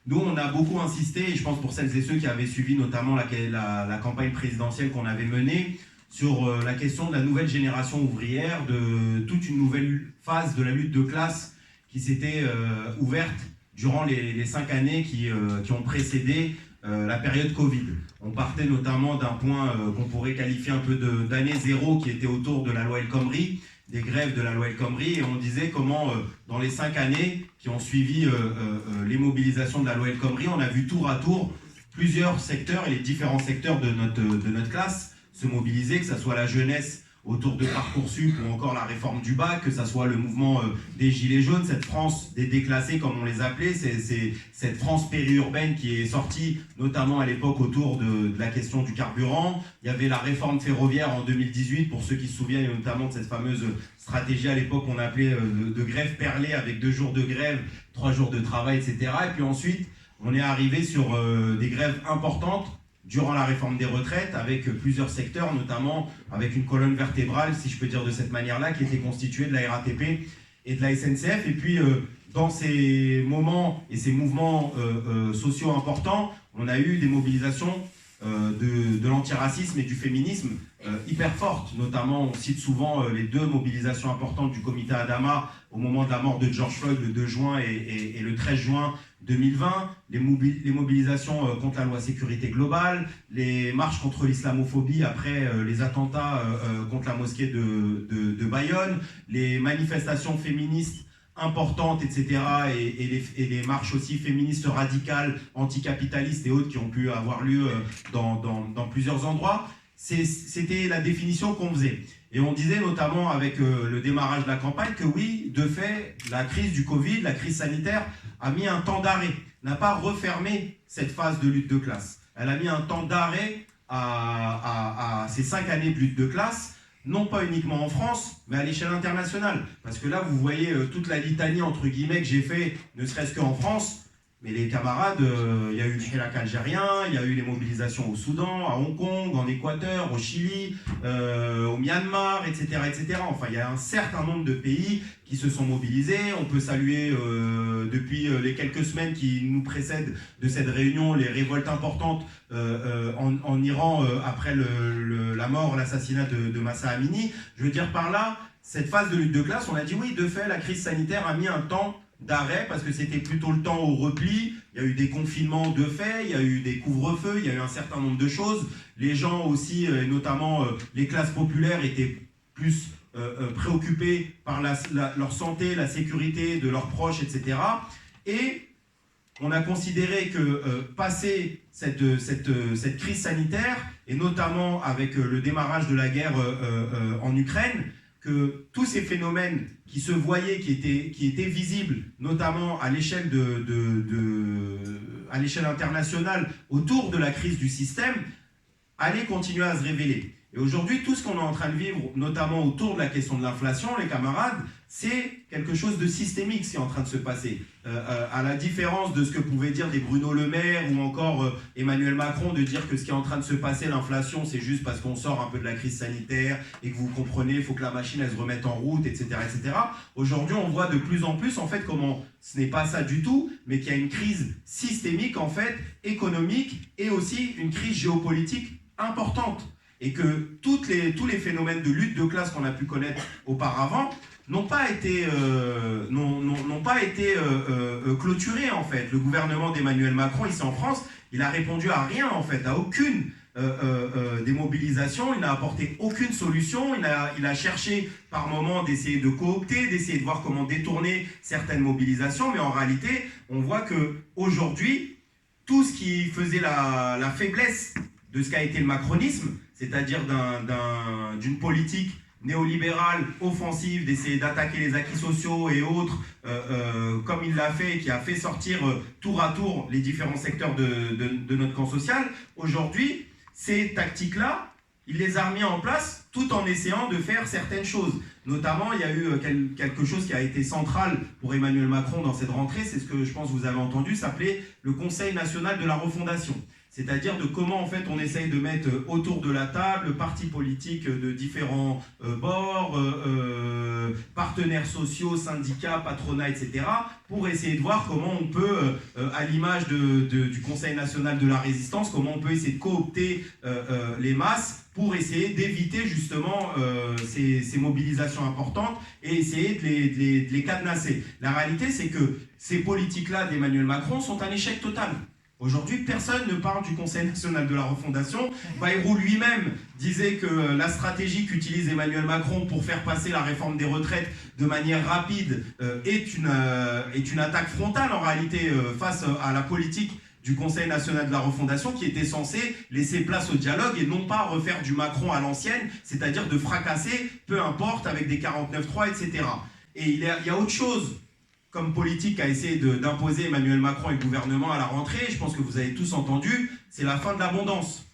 Nous, on a beaucoup insisté, et je pense pour celles et ceux qui avaient suivi notamment la campagne présidentielle qu'on avait menée, sur la question de la nouvelle génération ouvrière, de toute une nouvelle phase de la lutte de classe qui s'était ouverte durant les 5 années qui ont précédé la période Covid. On partait notamment d'un point qu'on pourrait qualifier un peu d'année zéro, qui était autour de la loi El Khomri, des grèves de la loi El Khomri, et on disait comment dans les 5 années qui ont suivi les mobilisations de la loi El Khomri, on a vu tour à tour plusieurs secteurs et les différents secteurs de notre classe se mobiliser, que ce soit la jeunesse autour de Parcoursup ou encore la réforme du bac, que ce soit le mouvement des Gilets jaunes, cette France des déclassés comme on les appelait, c'est cette France périurbaine qui est sortie notamment à l'époque autour de la question du carburant. Il y avait la réforme ferroviaire en 2018, pour ceux qui se souviennent notamment de cette fameuse stratégie à l'époque qu'on appelait de grève perlée, avec 2 jours de grève, 3 jours de travail, etc. Et puis ensuite, on est arrivé sur des grèves importantes durant la réforme des retraites, avec plusieurs secteurs, notamment avec une colonne vertébrale, si je peux dire de cette manière-là, qui était constituée de la RATP et de la SNCF. Et puis, dans ces moments et ces mouvements sociaux importants, on a eu des mobilisations de l'antiracisme et du féminisme hyper fortes. Notamment, on cite souvent les 2 mobilisations importantes du comité Adama au moment de la mort de George Floyd le 2 juin et le 13 juin 2020, les mobilisations contre la loi sécurité globale, les marches contre l'islamophobie après les attentats contre la mosquée de Bayonne, les manifestations féministes importantes, etc., et les marches aussi féministes radicales, anticapitalistes et autres qui ont pu avoir lieu dans plusieurs endroits. C'était la définition qu'on faisait. Et on disait notamment avec le démarrage de la campagne que oui, de fait, la crise du Covid, la crise sanitaire, a mis un temps d'arrêt, n'a pas refermé cette phase de lutte de classe. Elle a mis un temps d'arrêt à ces 5 années de lutte de classe, non pas uniquement en France, mais à l'échelle internationale. Parce que là, vous voyez toute la litanie, entre guillemets, que j'ai fait, ne serait-ce qu'en France. Mais les camarades, il y a eu le Hirak algérien, il y a eu les mobilisations au Soudan, à Hong Kong, en Équateur, au Chili, au Myanmar, etc., etc. Enfin, il y a un certain nombre de pays qui se sont mobilisés. On peut saluer, depuis les quelques semaines qui nous précèdent de cette réunion, les révoltes importantes en Iran après la mort, l'assassinat de Mahsa Amini. Je veux dire par là, cette phase de lutte de classe, on a dit oui, de fait, la crise sanitaire a mis un temps d'arrêt parce que c'était plutôt le temps au repli. Il y a eu des confinements de fait, il y a eu des couvre-feux, il y a eu un certain nombre de choses. Les gens aussi, et notamment les classes populaires, étaient plus préoccupés par leur santé, la sécurité de leurs proches, etc. Et on a considéré que passé cette crise sanitaire, et notamment avec le démarrage de la guerre en Ukraine, que tous ces phénomènes qui se voyaient, qui étaient visibles, notamment à l'échelle à l'échelle internationale autour de la crise du système, allaient continuer à se révéler. Et aujourd'hui, tout ce qu'on est en train de vivre, notamment autour de la question de l'inflation, les camarades, c'est quelque chose de systémique qui est en train de se passer. À la différence de ce que pouvaient dire des Bruno Le Maire ou encore Emmanuel Macron, de dire que ce qui est en train de se passer, l'inflation, c'est juste parce qu'on sort un peu de la crise sanitaire et que vous comprenez, il faut que la machine elle se remette en route, etc., etc. Aujourd'hui, on voit de plus en plus, en fait, comment ce n'est pas ça du tout, mais qu'il y a une crise systémique, en fait, économique, et aussi une crise géopolitique importante. Et que tous les phénomènes de lutte de classe qu'on a pu connaître auparavant n'ont pas été clôturés, en fait. Le gouvernement d'Emmanuel Macron, ici en France, il a répondu à rien, en fait, à aucune des mobilisations, il n'a apporté aucune solution, il a cherché par moments d'essayer de coopter, d'essayer de voir comment détourner certaines mobilisations, mais en réalité, on voit qu'aujourd'hui, tout ce qui faisait la faiblesse de ce qu'a été le macronisme, c'est-à-dire d'une politique néolibérale, offensive, d'essayer d'attaquer les acquis sociaux et autres, comme il l'a fait, et qui a fait sortir tour à tour les différents secteurs de notre camp social. Aujourd'hui, ces tactiques-là, il les a remis en place tout en essayant de faire certaines choses. Notamment, il y a eu quelque chose qui a été central pour Emmanuel Macron dans cette rentrée, c'est ce que je pense que vous avez entendu, s'appelait le Conseil national de la refondation. c'est-à-dire de comment en fait on essaye de mettre autour de la table partis politiques de différents bords, partenaires sociaux, syndicats, patronats, etc., pour essayer de voir comment on peut, à l'image du Conseil national de la résistance, comment on peut essayer de coopter les masses pour essayer d'éviter justement ces mobilisations importantes et essayer de les cadenasser. La réalité, c'est que ces politiques-là d'Emmanuel Macron sont un échec total. Aujourd'hui, personne ne parle du Conseil national de la refondation. Bayrou lui-même disait que la stratégie qu'utilise Emmanuel Macron pour faire passer la réforme des retraites de manière rapide est une attaque frontale en réalité face à la politique du Conseil national de la refondation qui était censé laisser place au dialogue et non pas refaire du Macron à l'ancienne, c'est-à-dire de fracasser, peu importe, avec des 49.3, etc. Et il y a autre chose comme politique qu'a essayé d'imposer Emmanuel Macron et le gouvernement à la rentrée, je pense que vous avez tous entendu, c'est la fin de l'abondance.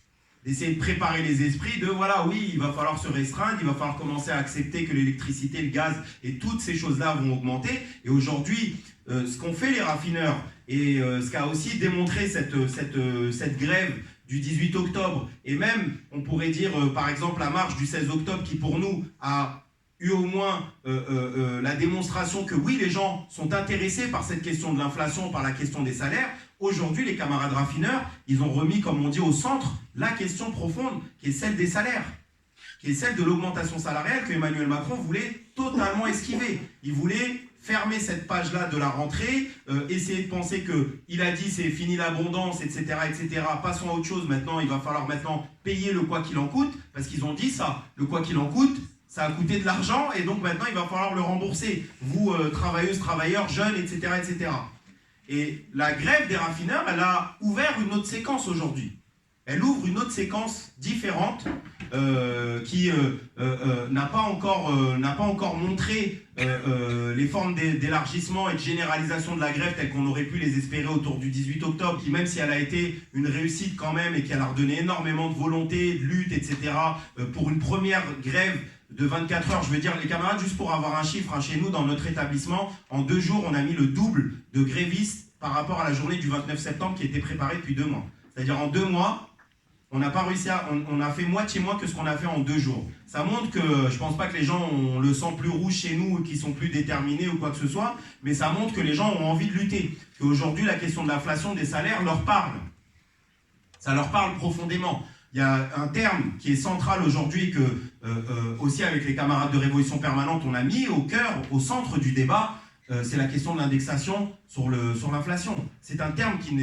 D'essayer de préparer les esprits de, voilà, oui, il va falloir se restreindre, il va falloir commencer à accepter que l'électricité, le gaz et toutes ces choses-là vont augmenter. Et aujourd'hui, ce qu'ont fait les raffineurs et ce qu'a aussi démontré cette grève du 18 octobre, et même, on pourrait dire, par exemple, la marche du 16 octobre qui, pour nous, a eu au moins la démonstration que oui, les gens sont intéressés par cette question de l'inflation, par la question des salaires. Aujourd'hui, les camarades raffineurs, ils ont remis, comme on dit, au centre, la question profonde qui est celle des salaires, qui est celle de l'augmentation salariale que Emmanuel Macron voulait totalement esquiver. Il voulait fermer cette page-là de la rentrée, essayer de penser qu'il a dit c'est fini l'abondance, etc., etc. Passons à autre chose maintenant, il va falloir maintenant payer le quoi qu'il en coûte, parce qu'ils ont dit ça, le quoi qu'il en coûte, ça a coûté de l'argent et donc maintenant il va falloir le rembourser. Vous, travailleuses, travailleurs, jeunes, etc., etc. Et la grève des raffineurs, elle a ouvert une autre séquence aujourd'hui. Elle ouvre une autre séquence différente qui n'a pas encore montré les formes d'élargissement et de généralisation de la grève telles qu'on aurait pu les espérer autour du 18 octobre, qui même si elle a été une réussite quand même et qu'elle a redonné énormément de volonté, de lutte, etc., pour une première grève de 24 heures, je veux dire, les camarades, juste pour avoir un chiffre, chez nous, dans notre établissement, en 2 jours, on a mis le double de grévistes par rapport à la journée du 29 septembre qui était préparée depuis 2 mois. C'est-à-dire en 2 mois, on n'a pas réussi on a fait moitié moins que ce qu'on a fait en 2 jours. Ça montre que, je pense pas que les gens, on le sent plus rouge chez nous, qu'ils sont plus déterminés ou quoi que ce soit, mais ça montre que les gens ont envie de lutter. Qu'aujourd'hui, la question de l'inflation des salaires leur parle. Ça leur parle profondément. Il y a un terme qui est central aujourd'hui que, aussi avec les camarades de Révolution Permanente, on a mis au cœur, au centre du débat, c'est la question de l'indexation sur l'inflation. C'est un terme qui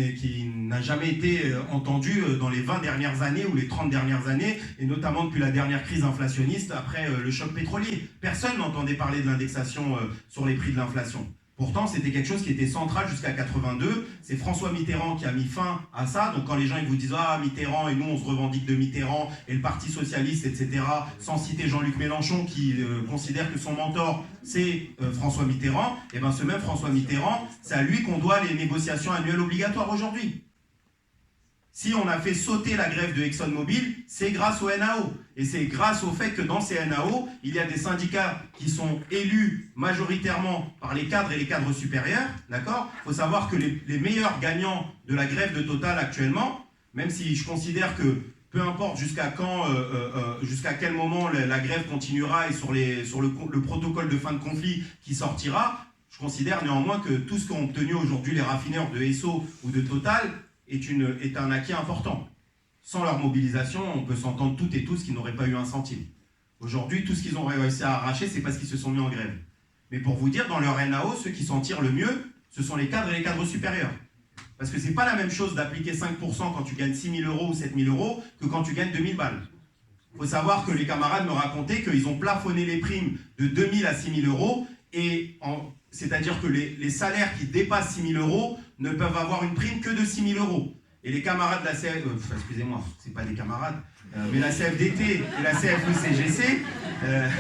n'a jamais été entendu dans les 20 dernières années ou les 30 dernières années, et notamment depuis la dernière crise inflationniste après le choc pétrolier. Personne n'entendait parler de l'indexation sur les prix de l'inflation. Pourtant, c'était quelque chose qui était central jusqu'à 82. C'est François Mitterrand qui a mis fin à ça. Donc quand les gens ils vous disent « Ah, Mitterrand, et nous on se revendique de Mitterrand, et le Parti Socialiste, etc. » sans citer Jean-Luc Mélenchon qui considère que son mentor c'est François Mitterrand, et bien ce même François Mitterrand, c'est à lui qu'on doit les négociations annuelles obligatoires aujourd'hui. Si on a fait sauter la grève de ExxonMobil, c'est grâce au NAO. Et c'est grâce au fait que dans ces NAO, il y a des syndicats qui sont élus majoritairement par les cadres et les cadres supérieurs. D'accord ? Il faut savoir que les meilleurs gagnants de la grève de Total actuellement, même si je considère que peu importe jusqu'à quand, jusqu'à quel moment la grève continuera et sur le protocole de fin de conflit qui sortira, je considère néanmoins que tout ce qu'ont obtenu aujourd'hui les raffineurs de Esso ou de Total est un acquis important. Sans leur mobilisation, on peut s'entendre toutes et tous qu'ils n'auraient pas eu un centime. Aujourd'hui, tout ce qu'ils ont réussi à arracher, c'est parce qu'ils se sont mis en grève. Mais pour vous dire, dans leur NAO, ceux qui s'en tirent le mieux, ce sont les cadres et les cadres supérieurs. Parce que c'est pas la même chose d'appliquer 5% quand tu gagnes 6 000 euros ou 7 000 euros que quand tu gagnes 2 000 balles. Il faut savoir que les camarades me racontaient qu'ils ont plafonné les primes de 2 000 à 6 000 euros, c'est-à-dire que les salaires qui dépassent 6 000 euros ne peuvent avoir une prime que de 6 000 euros. Et les camarades de la excusez-moi, c'est pas des camarades, mais la CFDT et la CFE-CGC,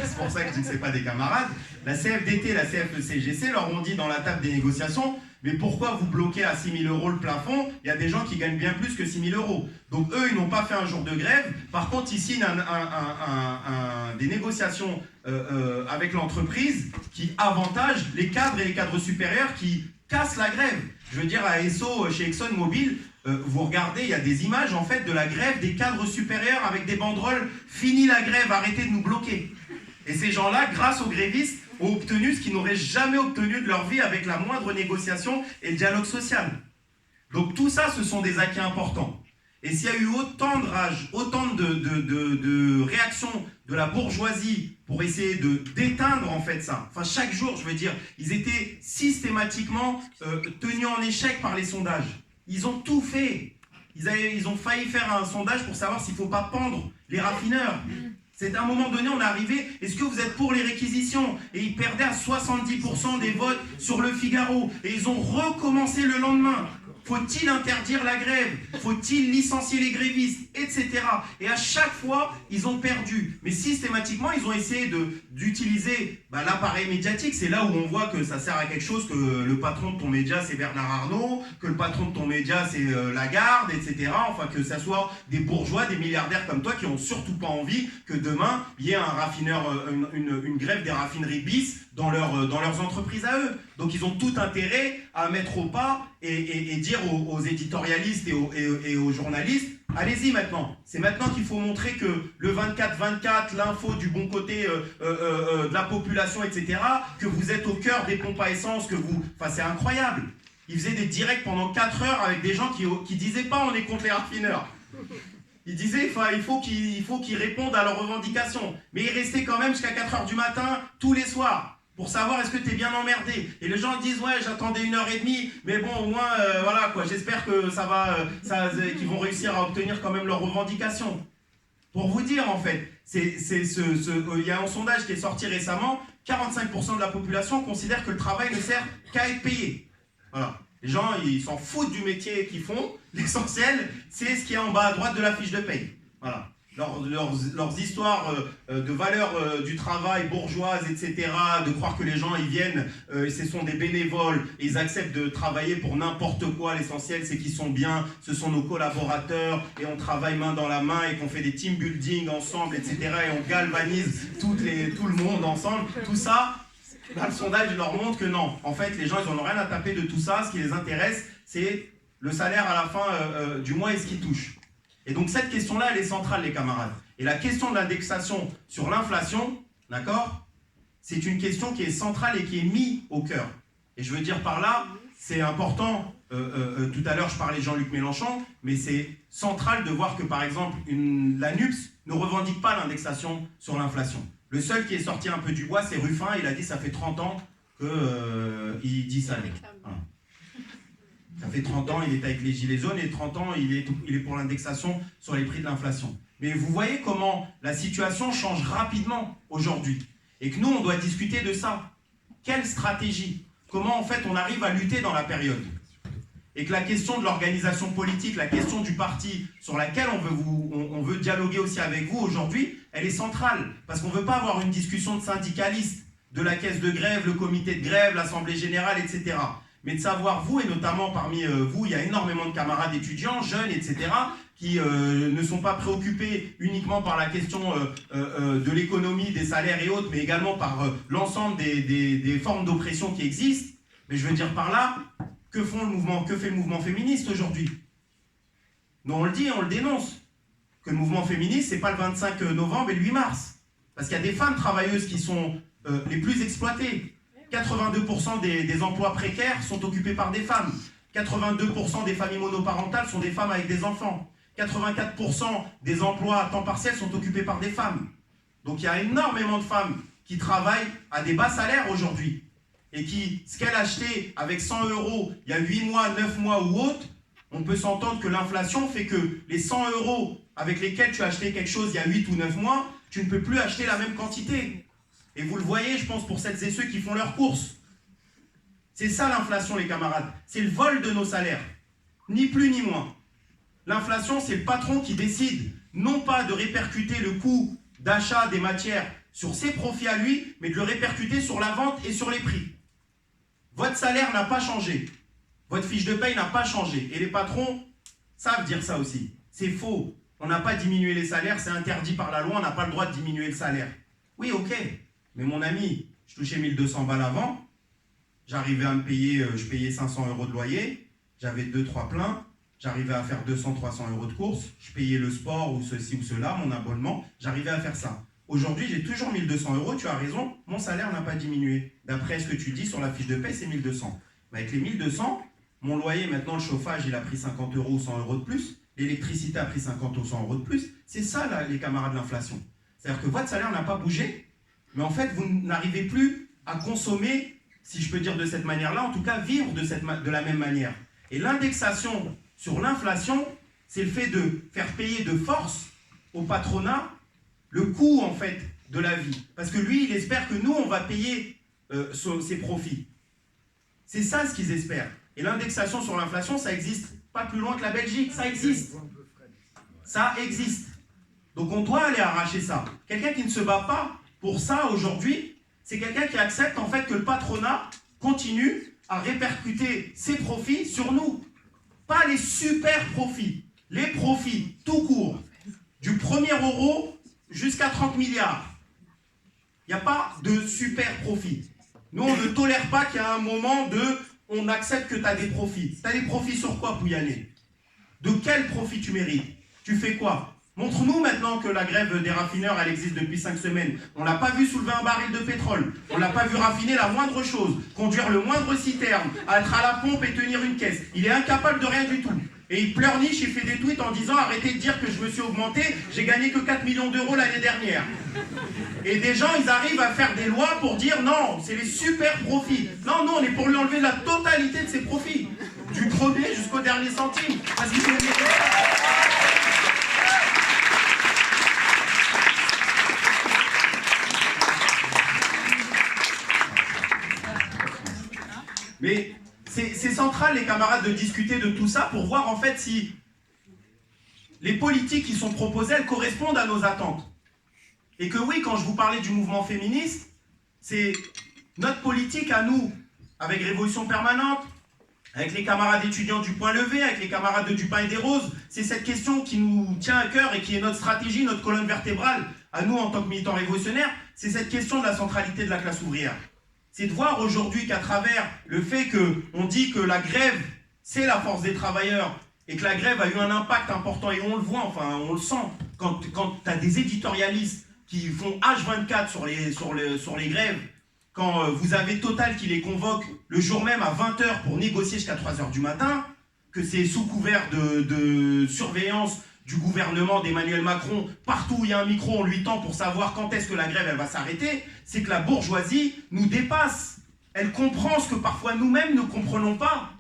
c'est pour ça que je dis que c'est pas des camarades, la CFDT et la CFE-CGC leur ont dit dans la table des négociations, mais pourquoi vous bloquez à 6 000 euros le plafond? Il y a des gens qui gagnent bien plus que 6 000 euros. Donc eux, ils n'ont pas fait un jour de grève. Par contre, ils signent des négociations avec l'entreprise qui avantagent les cadres et les cadres supérieurs qui casse la grève. Je veux dire, à Esso, chez ExxonMobil, vous regardez, il y a des images en fait de la grève des cadres supérieurs avec des banderoles « Fini la grève, arrêtez de nous bloquer ». Et ces gens-là, grâce aux grévistes, ont obtenu ce qu'ils n'auraient jamais obtenu de leur vie avec la moindre négociation et le dialogue social. Donc tout ça, ce sont des acquis importants. Et s'il y a eu autant de rage, autant de réactions de la bourgeoisie pour essayer d'éteindre en fait ça, enfin chaque jour, je veux dire, ils étaient systématiquement tenus en échec par les sondages. Ils ont tout fait. Ils ont failli faire un sondage pour savoir s'il ne faut pas pendre les raffineurs. C'est à un moment donné, on est arrivé, est-ce que vous êtes pour les réquisitions? Et ils perdaient à 70% des votes sur le Figaro. Et ils ont recommencé le lendemain. Faut-il interdire la grève? Faut-il licencier les grévistes? Etc. Et à chaque fois, ils ont perdu. Mais systématiquement, ils ont essayé d'utiliser l'appareil médiatique. C'est là où on voit que ça sert à quelque chose, que le patron de ton média, c'est Bernard Arnault, que le patron de ton média, c'est Lagarde, etc. Enfin, que ça soit des bourgeois, des milliardaires comme toi qui n'ont surtout pas envie que demain, il y ait un raffineur, une grève des raffineries bis dans leurs entreprises à eux. Donc ils ont tout intérêt à mettre au pas et dire aux éditorialistes et aux journalistes, allez-y maintenant. C'est maintenant qu'il faut montrer que le 24-24, l'info du bon côté de la population, etc., que vous êtes au cœur des pompes à essence, que vous... Enfin, c'est incroyable. Ils faisaient des directs pendant 4 heures avec des gens qui disaient pas on est contre les raffineurs. Ils disaient il faut qu'ils répondent à leurs revendications. Mais ils restaient quand même jusqu'à 4 heures du matin, tous les soirs, pour savoir est-ce que tu es bien emmerdé. Et les gens disent ouais, j'attendais 1h30, mais bon, au moins, voilà quoi, j'espère que qu'ils vont réussir à obtenir quand même leurs revendications. Pour vous dire en fait, il y a un sondage qui est sorti récemment, 45% de la population considère que le travail ne sert qu'à être payé. Voilà. Les gens, ils s'en foutent du métier qu'ils font. L'essentiel, c'est ce qui est en bas à droite de la fiche de paye. Voilà. Leurs histoires de valeur du travail bourgeoise, etc., de croire que les gens, ils viennent, ce sont des bénévoles, et ils acceptent de travailler pour n'importe quoi. L'essentiel, c'est qu'ils sont bien, ce sont nos collaborateurs, et on travaille main dans la main, et qu'on fait des team building ensemble, etc., et on galvanise tout le monde ensemble. Tout ça... le sondage leur montre que non. En fait, les gens, ils n'en ont rien à taper de tout ça. Ce qui les intéresse, c'est le salaire à la fin du mois et ce qu'ils touchent. Et donc, cette question-là, elle est centrale, les camarades. Et la question de l'indexation sur l'inflation, d'accord, c'est une question qui est centrale et qui est mise au cœur. Et je veux dire par là, c'est important, tout à l'heure, je parlais de Jean-Luc Mélenchon, mais c'est central de voir que, par exemple, la NUPS ne revendique pas l'indexation sur l'inflation. Le seul qui est sorti un peu du bois, c'est Ruffin. Il a dit ça fait 30 ans qu'il dit ça. Voilà. Ça fait 30 ans, il est avec les Gilets jaunes, et 30 ans, il est pour l'indexation sur les prix de l'inflation. Mais vous voyez comment la situation change rapidement aujourd'hui. Et que nous, on doit discuter de ça. Quelle stratégie? Comment, en fait, on arrive à lutter dans la période? Et que la question de l'organisation politique, la question du parti sur laquelle on veut dialoguer aussi avec vous aujourd'hui, elle est centrale. Parce qu'on ne veut pas avoir une discussion de syndicalistes, de la caisse de grève, le comité de grève, l'assemblée générale, etc. Mais de savoir, vous, et notamment parmi vous, il y a énormément de camarades étudiants, jeunes, etc., qui ne sont pas préoccupés uniquement par la question de l'économie, des salaires et autres, mais également par l'ensemble des formes d'oppression qui existent. Mais je veux dire par là, que fait le mouvement féministe aujourd'hui? Non, on le dit, on le dénonce. Que le mouvement féministe, c'est pas le 25 novembre et le 8 mars. Parce qu'il y a des femmes travailleuses qui sont les plus exploitées. 82% des emplois précaires sont occupés par des femmes. 82% des familles monoparentales sont des femmes avec des enfants. 84% des emplois à temps partiel sont occupés par des femmes. Donc il y a énormément de femmes qui travaillent à des bas salaires aujourd'hui. Et ce qu'elle achetait avec 100 € il y a 8 mois, 9 mois ou autre, on peut s'entendre que l'inflation fait que les 100 € avec lesquels tu as acheté quelque chose il y a 8 ou 9 mois, tu ne peux plus acheter la même quantité. Et vous le voyez, je pense, pour celles et ceux qui font leurs courses. C'est ça l'inflation, les camarades. C'est le vol de nos salaires. Ni plus ni moins. L'inflation, c'est le patron qui décide, non pas de répercuter le coût d'achat des matières sur ses profits à lui, mais de le répercuter sur la vente et sur les prix. Votre salaire n'a pas changé. Votre fiche de paye n'a pas changé. Et les patrons savent dire ça aussi. C'est faux. On n'a pas diminué les salaires, c'est interdit par la loi, on n'a pas le droit de diminuer le salaire. Oui, ok. Mais mon ami, je touchais 1200 balles avant, j'arrivais à me payer, je payais 500 € de loyer, j'avais 2-3 pleins, j'arrivais à faire 200-300 € de courses, je payais le sport ou ceci ou cela, mon abonnement, j'arrivais à faire ça. Aujourd'hui, j'ai toujours 1200 €, tu as raison, mon salaire n'a pas diminué. D'après ce que tu dis sur la fiche de paie, c'est 1200. Mais avec les 1200, mon loyer, maintenant, le chauffage, il a pris 50 € ou 100 € de plus, l'électricité a pris 50 ou 100 € de plus. C'est ça, là, les camarades, l'inflation. C'est-à-dire que votre salaire n'a pas bougé, mais en fait, vous n'arrivez plus à consommer, si je peux dire de cette manière-là, en tout cas, vivre de la même manière. Et l'indexation sur l'inflation, c'est le fait de faire payer de force au patronat le coût, en fait, de la vie. Parce que lui, il espère que nous, on va payer ses profits. C'est ça ce qu'ils espèrent. Et l'indexation sur l'inflation, ça existe pas plus loin que la Belgique. Ça existe. Ça existe. Donc on doit aller arracher ça. Quelqu'un qui ne se bat pas pour ça aujourd'hui, c'est quelqu'un qui accepte en fait que le patronat continue à répercuter ses profits sur nous. Pas les super profits. Les profits, tout court. Du premier euro jusqu'à 30 milliards. Il n'y a pas de super profit. Nous, on ne tolère pas qu'il y a un moment de... On accepte que tu as des profits. Tu as des profits sur quoi, Pouyanné? De quel profit tu mérites? Tu fais quoi? Montre-nous maintenant que la grève des raffineurs, elle existe depuis 5 semaines. On ne l'a pas vu soulever un baril de pétrole. On ne l'a pas vu raffiner la moindre chose. Conduire le moindre citerne, être à la pompe et tenir une caisse. Il est incapable de rien du tout. Et il pleurniche et fait des tweets en disant « Arrêtez de dire que je me suis augmenté, j'ai gagné que 4 millions d'euros l'année dernière. » Et des gens, ils arrivent à faire des lois pour dire « Non, c'est les super profits. » Non, nous, on est pour lui enlever la totalité de ses profits. Du premier jusqu'au dernier centime. Parce qu'il faut... Mais c'est central, les camarades, de discuter de tout ça pour voir en fait si les politiques qui sont proposées, elles correspondent à nos attentes. Et que oui, quand je vous parlais du mouvement féministe, c'est notre politique à nous, avec Révolution Permanente, avec les camarades étudiants du Point Levé, avec les camarades de Du Pain et des Roses, c'est cette question qui nous tient à cœur et qui est notre stratégie, notre colonne vertébrale, à nous en tant que militants révolutionnaires, c'est cette question de la centralité de la classe ouvrière. C'est de voir aujourd'hui qu'à travers le fait qu'on dit que la grève, c'est la force des travailleurs, et que la grève a eu un impact important, et on le voit, enfin on le sent, quand tu as des éditorialistes qui font H24 sur les grèves, quand vous avez Total qui les convoque le jour même à 20 h pour négocier jusqu'à 3 h du matin, que c'est sous couvert de surveillance du gouvernement d'Emmanuel Macron, partout où il y a un micro, on lui tend pour savoir quand est-ce que la grève elle va s'arrêter, c'est que la bourgeoisie nous dépasse. Elle comprend ce que parfois nous-mêmes ne comprenons pas.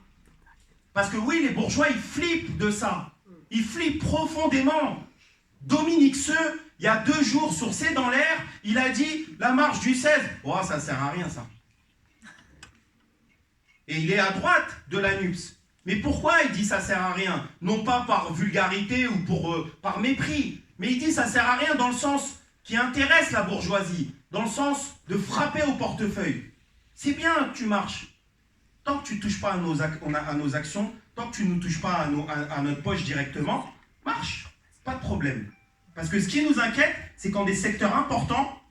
Parce que oui, les bourgeois, ils flippent de ça. Ils flippent profondément. Dominique Seux, il y a 2 jours, sur C'est dans l'air, il a dit la marche du 16. Oh, ça sert à rien, ça. Et il est à droite de la NUPS. Mais pourquoi il dit ça sert à rien? Non pas par vulgarité ou par mépris, mais il dit ça sert à rien dans le sens qui intéresse la bourgeoisie, dans le sens de frapper au portefeuille. C'est bien que tu marches. Tant que tu ne touches pas à nos actions, tant que tu ne nous touches pas à notre poche directement, marche, pas de problème. Parce que ce qui nous inquiète, c'est quand des secteurs importants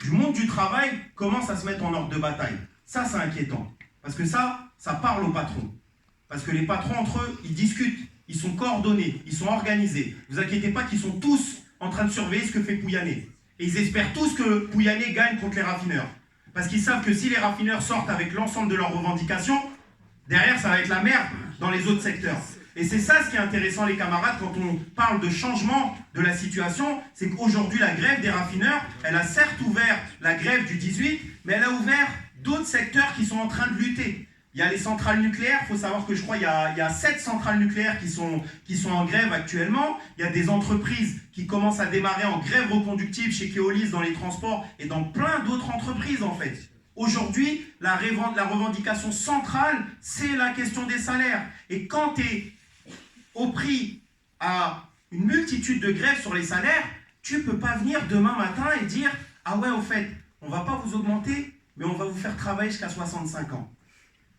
du monde du travail commencent à se mettre en ordre de bataille. Ça, c'est inquiétant. Parce que ça parle aux patrons. Parce que les patrons, entre eux, ils discutent, ils sont coordonnés, ils sont organisés. Ne vous inquiétez pas qu'ils sont tous en train de surveiller ce que fait Pouyanné. Et ils espèrent tous que Pouyanné gagne contre les raffineurs. Parce qu'ils savent que si les raffineurs sortent avec l'ensemble de leurs revendications, derrière, ça va être la merde dans les autres secteurs. Et c'est ça ce qui est intéressant, les camarades, quand on parle de changement de la situation, c'est qu'aujourd'hui, la grève des raffineurs, elle a certes ouvert la grève du 18, mais elle a ouvert d'autres secteurs qui sont en train de lutter. Il y a les centrales nucléaires, il faut savoir que je crois qu'il y a 7 centrales nucléaires qui sont en grève actuellement. Il y a des entreprises qui commencent à démarrer en grève reconductible chez Keolis dans les transports et dans plein d'autres entreprises en fait. Aujourd'hui, la revendication centrale, c'est la question des salaires. Et quand tu es au prix à une multitude de grèves sur les salaires, tu ne peux pas venir demain matin et dire « Ah ouais, au fait, on ne va pas vous augmenter, mais on va vous faire travailler jusqu'à 65 ans. »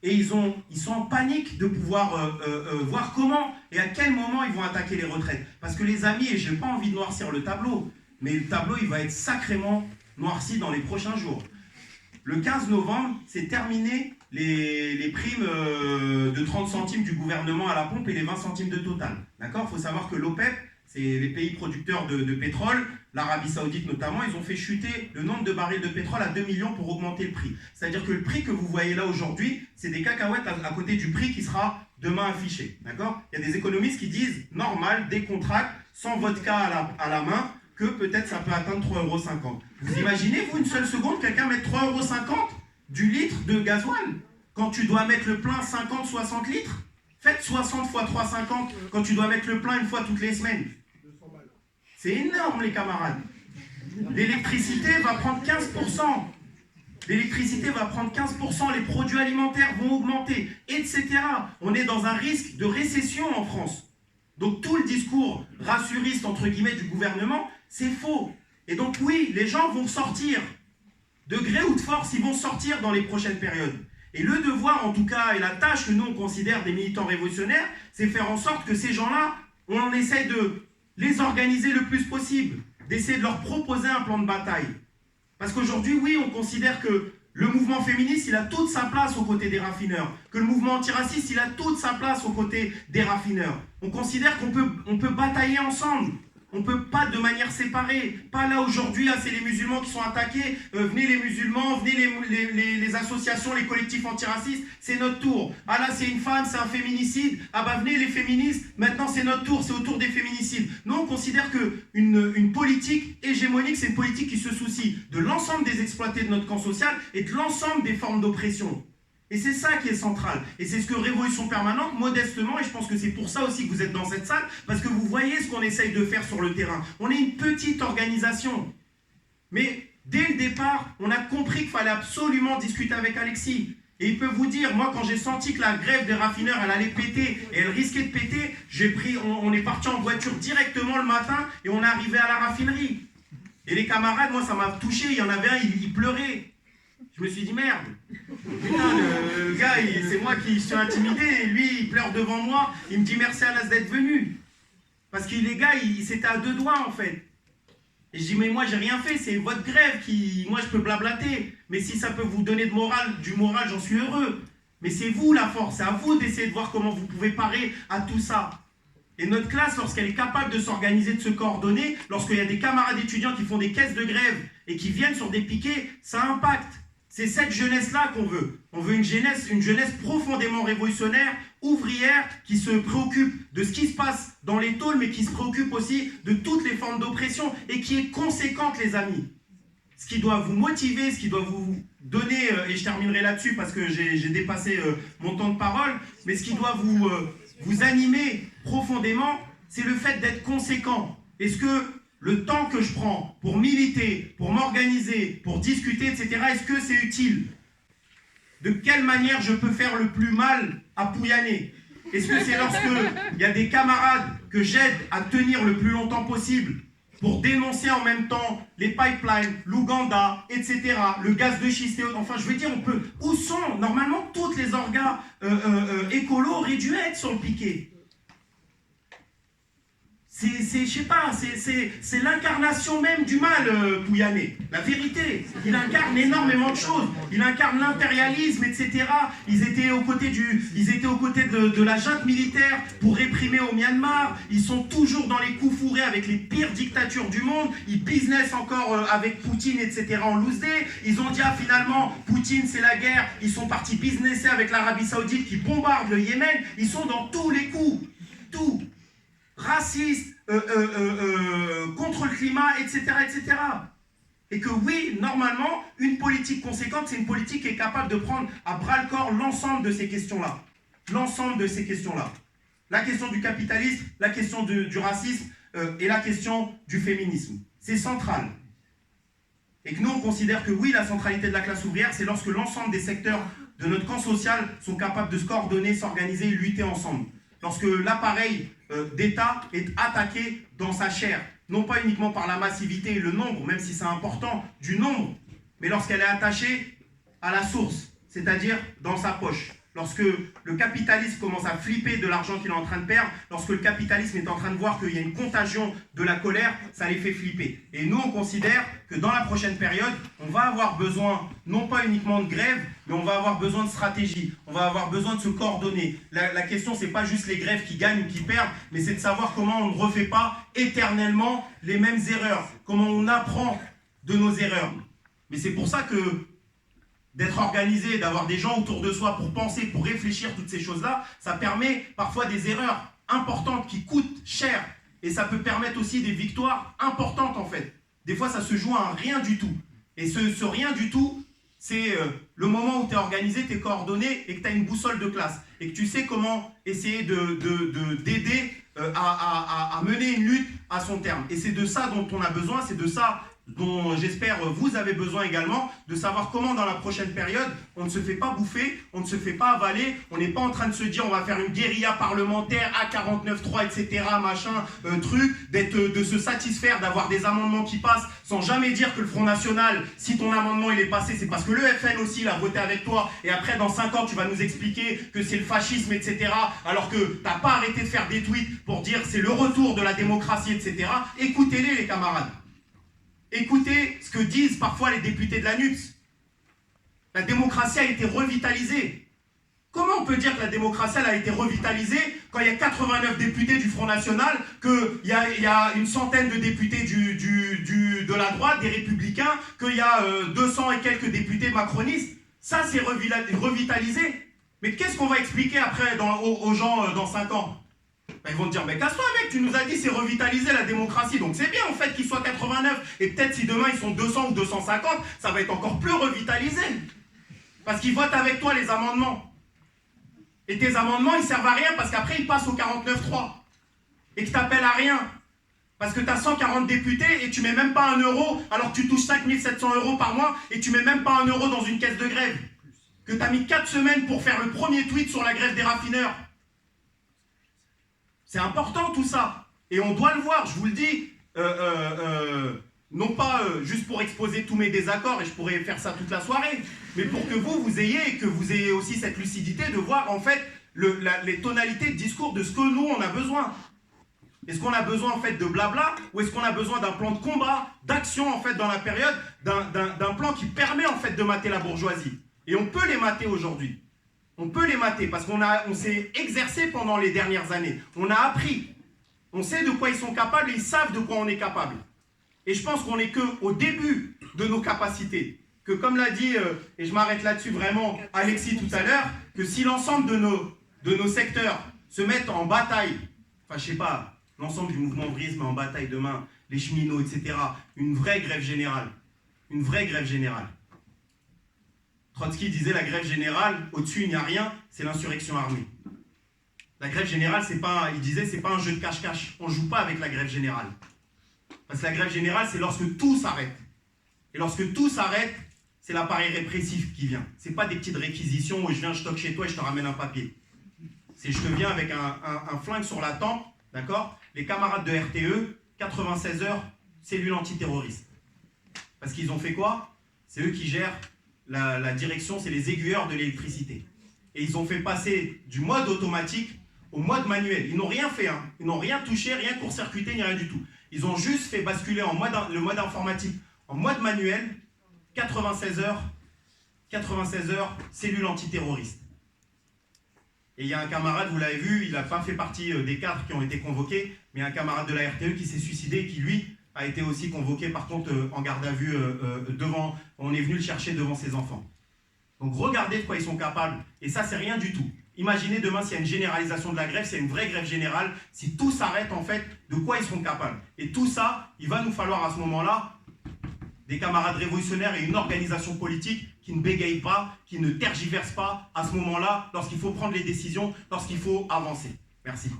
Et ils sont en panique de pouvoir voir comment et à quel moment ils vont attaquer les retraites. Parce que les amis, et je n'ai pas envie de noircir le tableau, mais le tableau il va être sacrément noirci dans les prochains jours. Le 15 novembre, c'est terminé les primes de 30 centimes du gouvernement à la pompe et les 20 centimes de Total. D'accord ? Il faut savoir que l'OPEP, c'est les pays producteurs de pétrole, l'Arabie Saoudite notamment, ils ont fait chuter le nombre de barils de pétrole à 2 millions pour augmenter le prix. C'est-à-dire que le prix que vous voyez là aujourd'hui, c'est des cacahuètes à côté du prix qui sera demain affiché. D'accord ? Il y a des économistes qui disent, normal, des contrats sans vodka à la main, que peut-être ça peut atteindre 3,50 €. Vous imaginez, vous, une seule seconde, quelqu'un mettre 3,50 € du litre de gasoil quand tu dois mettre le plein 50-60 litres? Faites 60 fois 3,50 quand tu dois mettre le plein une fois toutes les semaines. C'est énorme, les camarades. L'électricité va prendre 15%. L'électricité va prendre 15%, les produits alimentaires vont augmenter, etc. On est dans un risque de récession en France. Donc tout le discours rassuriste, entre guillemets, du gouvernement, c'est faux. Et donc oui, les gens vont sortir. De gré ou de force, ils vont sortir dans les prochaines périodes. Et le devoir, en tout cas, et la tâche que nous, on considère des militants révolutionnaires, c'est faire en sorte que ces gens-là, on essaie de les organiser le plus possible, d'essayer de leur proposer un plan de bataille. Parce qu'aujourd'hui, oui, on considère que le mouvement féministe, il a toute sa place aux côtés des raffineurs, que le mouvement antiraciste, il a toute sa place aux côtés des raffineurs. On considère qu'on peut batailler ensemble. On ne peut pas de manière séparée. Pas là aujourd'hui, c'est les musulmans qui sont attaqués. Venez les musulmans, venez les associations, les collectifs antiracistes, c'est notre tour. Ah là, c'est une femme, c'est un féminicide. Ah bah venez les féministes, maintenant c'est notre tour, c'est au tour des féminicides. Nous, on considère qu'une politique hégémonique, c'est une politique qui se soucie de l'ensemble des exploités de notre camp social et de l'ensemble des formes d'oppression. Et c'est ça qui est central. Et c'est ce que Révolution Permanente, modestement, et je pense que c'est pour ça aussi que vous êtes dans cette salle, parce que vous voyez ce qu'on essaye de faire sur le terrain. On est une petite organisation. Mais dès le départ, on a compris qu'il fallait absolument discuter avec Alexis. Et il peut vous dire, moi quand j'ai senti que la grève des raffineurs, elle allait péter, et elle risquait de péter, on est parti en voiture directement le matin, et on est arrivé à la raffinerie. Et les camarades, moi ça m'a touché, il y en avait un, il pleurait. Je me suis dit, merde, putain, le gars, c'est moi qui suis intimidé, et lui, il pleure devant moi, il me dit merci à l'as d'être venu. Parce que les gars, c'était à deux doigts, en fait. Et je dis, mais moi, j'ai rien fait, c'est votre grève qui... Moi, je peux blablater, mais si ça peut vous donner du moral, j'en suis heureux. Mais c'est vous, la force, c'est à vous d'essayer de voir comment vous pouvez parer à tout ça. Et notre classe, lorsqu'elle est capable de s'organiser, de se coordonner, lorsqu'il y a des camarades étudiants qui font des caisses de grève et qui viennent sur des piquets, ça impacte. C'est cette jeunesse-là qu'on veut. On veut une jeunesse profondément révolutionnaire, ouvrière, qui se préoccupe de ce qui se passe dans les tôles, mais qui se préoccupe aussi de toutes les formes d'oppression et qui est conséquente, les amis. Ce qui doit vous motiver, ce qui doit vous donner, et je terminerai là-dessus parce que j'ai dépassé mon temps de parole, mais ce qui doit vous animer profondément, c'est le fait d'être conséquent. Est-ce que le temps que je prends pour militer, pour m'organiser, pour discuter, etc., est-ce que c'est utile? De quelle manière je peux faire le plus mal à Pouyanné? Est-ce que c'est lorsque il y a des camarades que j'aide à tenir le plus longtemps possible pour dénoncer en même temps les pipelines, l'Ouganda, etc., le gaz de schiste, enfin je veux dire, où sont normalement toutes les orgas écolos auraient dû être sur le piquet? Je sais pas, c'est l'incarnation même du mal, Pouyanné. La vérité, il incarne énormément de choses. Il incarne l'impérialisme, etc. Ils étaient aux côtés de la junte militaire pour réprimer au Myanmar. Ils sont toujours dans les coups fourrés avec les pires dictatures du monde. Ils business encore avec Poutine, etc. en loose day. Ils ont dit, finalement, Poutine, c'est la guerre. Ils sont partis businesser avec l'Arabie Saoudite qui bombarde le Yémen. Ils sont dans tous les coups. Tout. Raciste, contre le climat, etc., etc. Et que oui, normalement, une politique conséquente, c'est une politique qui est capable de prendre à bras-le-corps l'ensemble de ces questions-là. L'ensemble de ces questions-là. La question du capitalisme, la question du racisme et la question du féminisme. C'est central. Et que nous, on considère que oui, la centralité de la classe ouvrière, c'est lorsque l'ensemble des secteurs de notre camp social sont capables de se coordonner, s'organiser et lutter ensemble. Lorsque l'appareil d'État est attaqué dans sa chair, non pas uniquement par la massivité et le nombre, même si c'est important, du nombre, mais lorsqu'elle est attachée à la source, c'est-à-dire dans sa poche. lorsque le capitalisme commence à flipper de l'argent qu'il est en train de perdre, lorsque le capitalisme est en train de voir qu'il y a une contagion de la colère, ça les fait flipper. Et nous, on considère que dans la prochaine période, on va avoir besoin, non pas uniquement de grève, mais on va avoir besoin de stratégie, on va avoir besoin de se coordonner. La question, c'est pas juste les grèves qui gagnent ou qui perdent, mais c'est de savoir comment on ne refait pas éternellement les mêmes erreurs, comment on apprend de nos erreurs. Mais c'est pour ça que d'être organisé, d'avoir des gens autour de soi pour penser, pour réfléchir toutes ces choses-là, ça permet parfois des erreurs importantes qui coûtent cher. Et ça peut permettre aussi des victoires importantes en fait. Des fois, ça se joue à un rien du tout. Et ce rien du tout, c'est le moment où tu es organisé, tu es coordonné et que tu as une boussole de classe. Et que tu sais comment essayer d'aider à mener une lutte à son terme. Et c'est de ça dont on a besoin, c'est de ça dont j'espère vous avez besoin également, de savoir comment dans la prochaine période, on ne se fait pas bouffer, on ne se fait pas avaler, on n'est pas en train de se dire on va faire une guérilla parlementaire à 49.3, etc., machin, truc, de se satisfaire d'avoir des amendements qui passent sans jamais dire que le Front National, si ton amendement il est passé, c'est parce que le FN aussi l'a voté avec toi, et après dans 5 ans tu vas nous expliquer que c'est le fascisme, etc., alors que tu n'as pas arrêté de faire des tweets pour dire c'est le retour de la démocratie, etc. Écoutez-les les camarades. Écoutez ce que disent parfois les députés de la NUPS. La démocratie a été revitalisée. Comment on peut dire que la démocratie a été revitalisée quand il y a 89 députés du Front National, qu'il y a une centaine de députés de la droite, des Républicains, qu'il y a 200 et quelques députés macronistes? Ça, c'est revitalisé. Mais qu'est-ce qu'on va expliquer après aux gens dans 5 ans? Ils vont te dire, mais casse-toi mec, tu nous as dit c'est revitaliser la démocratie, donc c'est bien en fait qu'ils soient 89, et peut-être si demain ils sont 200 ou 250, ça va être encore plus revitalisé. Parce qu'ils votent avec toi les amendements. Et tes amendements ils servent à rien parce qu'après ils passent au 49.3. Et que t'appelles à rien. Parce que tu as 140 députés et tu mets même pas 1 euro, alors que tu touches 5 700 € par mois et tu mets même pas 1 euro dans une caisse de grève. Que tu as mis 4 semaines pour faire le premier tweet sur la grève des raffineurs. C'est important tout ça. Et on doit le voir, je vous le dis, non pas juste pour exposer tous mes désaccords, et je pourrais faire ça toute la soirée, mais pour que vous ayez aussi cette lucidité de voir en fait les tonalités de discours de ce que nous on a besoin. Est-ce qu'on a besoin en fait de blabla, ou est-ce qu'on a besoin d'un plan de combat, d'action en fait dans la période, d'un plan qui permet en fait de mater la bourgeoisie. Et on peut les mater aujourd'hui. On peut les mater parce qu'on s'est exercé pendant les dernières années. On a appris. On sait de quoi ils sont capables et ils savent de quoi on est capable. Et je pense qu'on n'est qu'au début de nos capacités. Que comme l'a dit, et je m'arrête là-dessus vraiment, Alexis tout à l'heure, que si l'ensemble de nos secteurs se mettent en bataille, enfin je sais pas, l'ensemble du mouvement ouvrier se met en bataille demain, les cheminots, etc., une vraie grève générale. Une vraie grève générale. Trotsky disait la grève générale, au-dessus il n'y a rien, c'est l'insurrection armée. La grève générale, il disait, c'est pas un jeu de cache-cache. On ne joue pas avec la grève générale. Parce que la grève générale, c'est lorsque tout s'arrête. Et lorsque tout s'arrête, c'est l'appareil répressif qui vient. C'est pas des petites réquisitions où je viens, je toque chez toi et je te ramène un papier. C'est je te viens avec un flingue sur la tempe, d'accord? Les camarades de RTE, 96 heures, cellule antiterroriste. Parce qu'ils ont fait quoi? C'est eux qui gèrent la direction, c'est les aiguilleurs de l'électricité. Et ils ont fait passer du mode automatique au mode manuel. Ils n'ont rien fait, hein. Ils n'ont rien touché, rien court-circuité, ni rien du tout. Ils ont juste fait basculer le mode informatique en mode manuel, 96 heures, cellule antiterroriste. Et il y a un camarade, vous l'avez vu, il n'a pas fait partie des cadres qui ont été convoqués, mais un camarade de la RTE qui s'est suicidé et qui, lui, a été aussi convoqué, par contre, en garde à vue devant. On est venu le chercher devant ses enfants. Donc regardez de quoi ils sont capables. Et ça, c'est rien du tout. Imaginez demain s'il y a une généralisation de la grève, s'il y a une vraie grève générale, si tout s'arrête en fait, de quoi ils seront capables. Et tout ça, il va nous falloir à ce moment-là des camarades révolutionnaires et une organisation politique qui ne bégaye pas, qui ne tergiverse pas à ce moment-là, lorsqu'il faut prendre les décisions, lorsqu'il faut avancer. Merci.